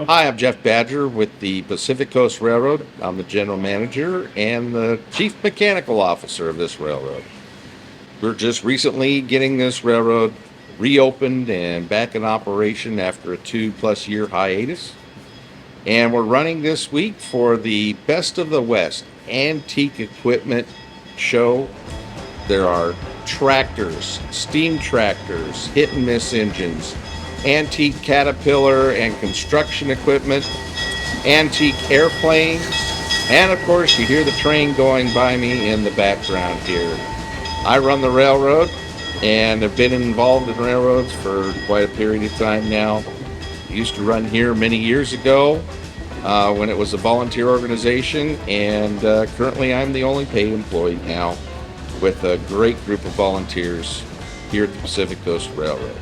Hi, I'm Jeff Badger with the Pacific Coast Railroad. I'm the general manager and the chief mechanical officer of this railroad. We're just recently getting this railroad reopened and back in operation after a 2+ year hiatus. And we're running this week for the Best of the West antique equipment show. There are tractors, steam tractors, hit and miss engines, antique Caterpillar and construction equipment, antique airplanes, and of course you hear the train going by me in the background here. I run the railroad and have been involved in railroads for quite a period of time now. Used to run here many years ago when it was a volunteer organization, and currently I'm the only paid employee now with a great group of volunteers here at the Pacific Coast Railroad.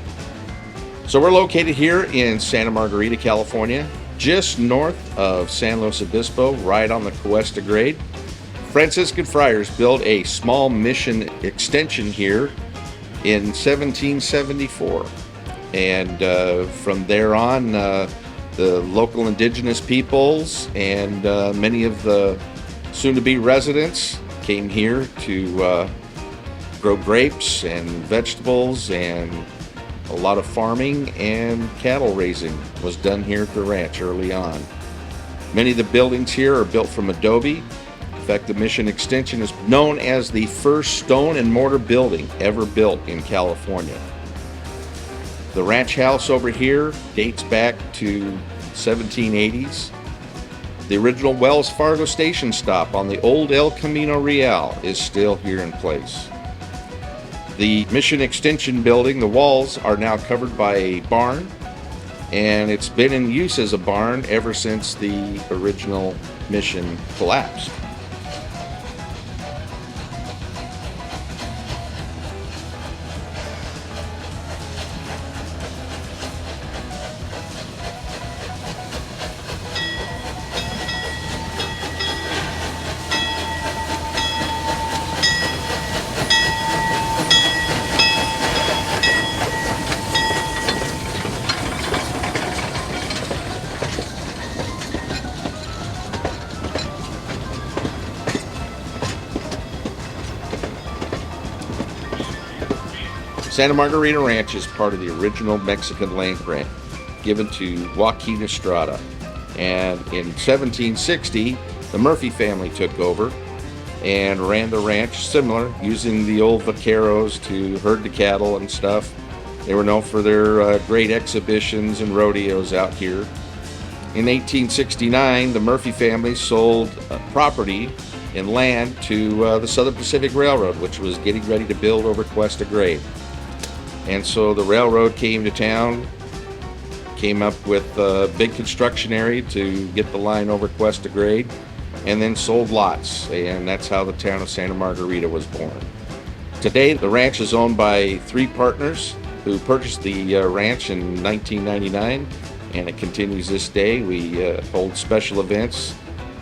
So we're located here in Santa Margarita, California, just north of San Luis Obispo, right on the Cuesta Grade. Franciscan friars built a small mission extension here in 1774. And from there on, the local indigenous peoples and many of the soon-to-be residents came here to grow grapes and vegetables, and a lot of farming and cattle raising was done here at the ranch early on. Many of the buildings here are built from adobe. In fact, the Mission Extension is known as the first stone and mortar building ever built in California. The ranch house over here dates back to 1780s. The original Wells Fargo station stop on the old El Camino Real is still here in place. The Mission Extension building, the walls are now covered by a barn, and it's been in use as a barn ever since the original mission collapsed. Santa Margarita Ranch is part of the original Mexican land grant given to Joaquin Estrada. And in 1760, the Murphy family took over and ran the ranch similar, using the old vaqueros to herd the cattle and stuff. They were known for their great exhibitions and rodeos out here. In 1869, the Murphy family sold property and land to the Southern Pacific Railroad, which was getting ready to build over Cuesta Grade. And so the railroad came to town, came up with a big construction area to get the line over Cuesta Grade, and then sold lots. And that's how the town of Santa Margarita was born. Today, the ranch is owned by 3 partners who purchased the ranch in 1999, and it continues this day. We hold special events.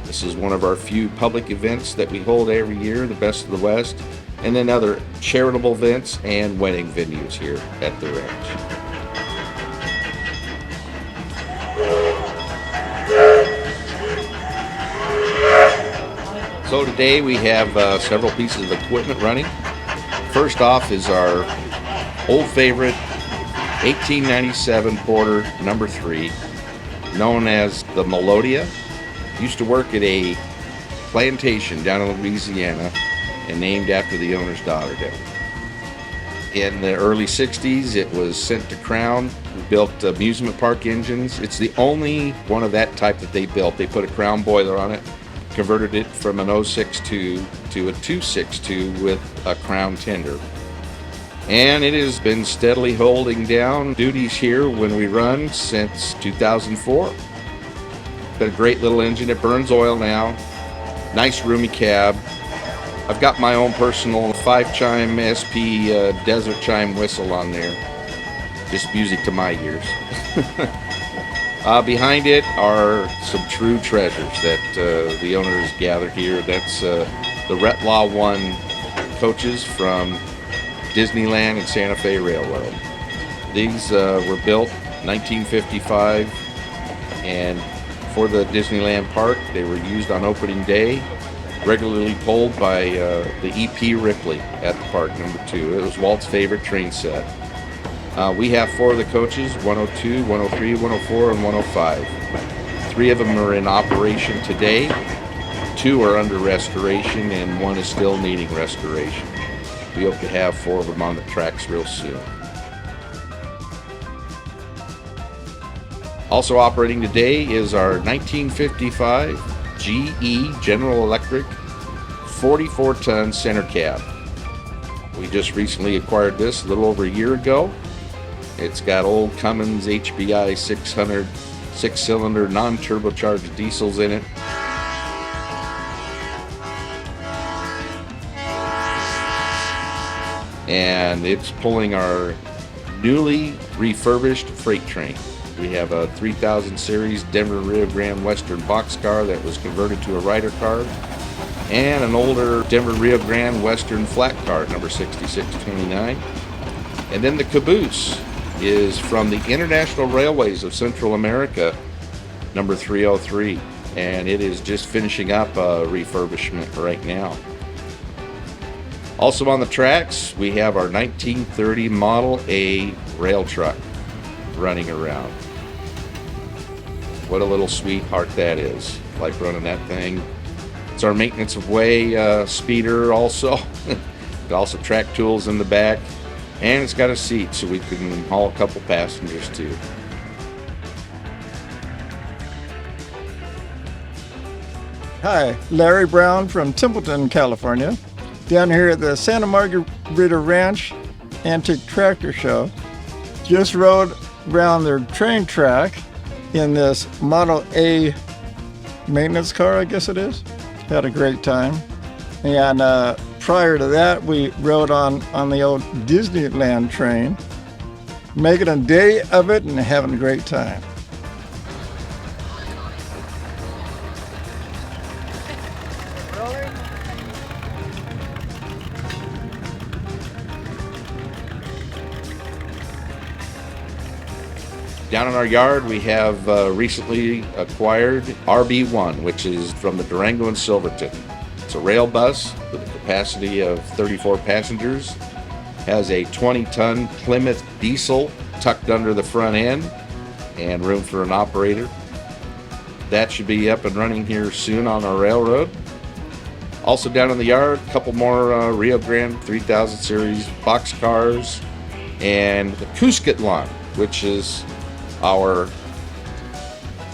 This is one of our few public events that we hold every year, the Best of the West, and then other charitable events and wedding venues here at the ranch. So today we have several pieces of equipment running. First off is our old favorite 1897 Porter number 3, known as the Melodia. Used to work at a plantation down in Louisiana, and named after the owner's daughter there. In the early 60s, it was sent to Crown, who built amusement park engines. It's the only one of that type that they built. They put a Crown boiler on it, converted it from an 062 to a 262 with a Crown tender. And it has been steadily holding down duties here when we run since 2004. Been a great little engine. It burns oil now. Nice roomy cab. I've got my own personal 5-chime SP desert chime whistle on there. Just music to my ears. Behind it are some true treasures that the owners gathered here. That's the Retlaw 1 coaches from Disneyland and Santa Fe Railroad. These were built 1955 And for the Disneyland park, they were used on opening day, regularly pulled by the EP Ripley at the park, number 2. It was Walt's favorite train set. We have 4 of the coaches, 102, 103, 104, and 105. 3 of them are in operation today, 2 are under restoration, and 1 is still needing restoration. We hope to have 4 of them on the tracks real soon. Also operating today is our 1955 GE General Electric 44-ton center cab. We just recently acquired this a little over a year ago. It's got old Cummins HBI 600 6-cylinder non-turbocharged diesels in it. And it's pulling our newly refurbished freight train. We have a 3000 series Denver Rio Grande Western boxcar that was converted to a rider car, and an older Denver Rio Grande Western flat car, number 6629. And then the caboose is from the International Railways of Central America, number 303, and it is just finishing up a refurbishment right now. Also on the tracks, we have our 1930 Model A rail truck running around. What a little sweetheart that is. Like running that thing. It's our maintenance of way speeder also. It also track tools in the back. And it's got a seat so we can haul a couple passengers too. Hi, Larry Brown from Templeton, California. Down here at the Santa Margarita Ranch Antique Tractor Show. Just rode around their train track in this Model A maintenance car, I guess it is. Had a great time. And prior to that, we rode on the old Disneyland train, making a day of it and having a great time. Down in our yard, we have recently acquired RB1, which is from the Durango and Silverton. It's a rail bus with a capacity of 34 passengers, has a 20-ton Plymouth diesel tucked under the front end, and room for an operator. That should be up and running here soon on our railroad. Also down in the yard, a couple more Rio Grande 3000 series box cars, and the Cuscatlán, which is our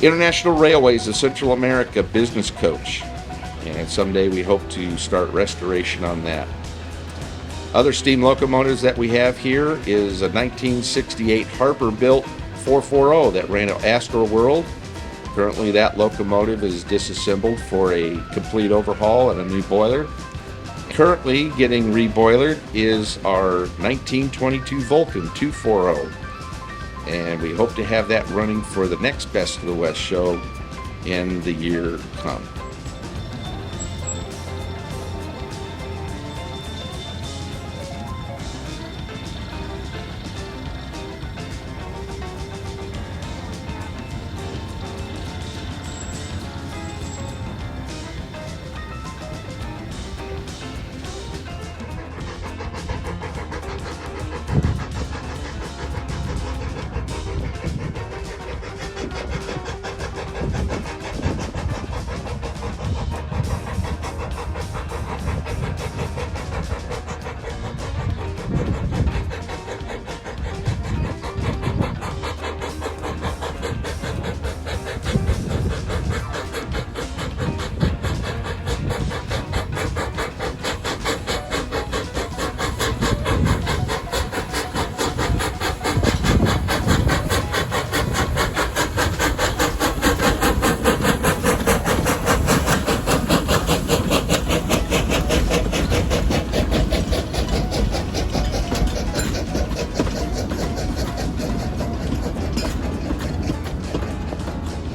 International Railways of Central America business coach. And someday we hope to start restoration on that. Other steam locomotives that we have here is a 1968 Harper-built 440 that ran at Astro World. Currently that locomotive is disassembled for a complete overhaul and a new boiler. Currently getting reboilered is our 1922 Vulcan 240. And we hope to have that running for the next Best of the West show in the year to come.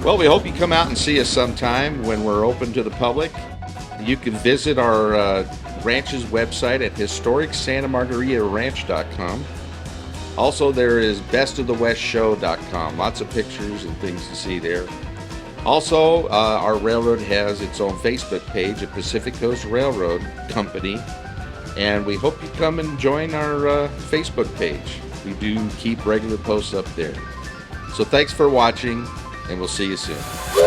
Well, we hope you come out and see us sometime when we're open to the public. You can visit our ranch's website at historicsantamargaritaranch.com. Also, there is bestofthewestshow.com. Lots of pictures and things to see there. Also, our railroad has its own Facebook page, a Pacific Coast Railroad Company, and we hope you come and join our Facebook page. We do keep regular posts up there. So thanks for watching, and we'll see you soon.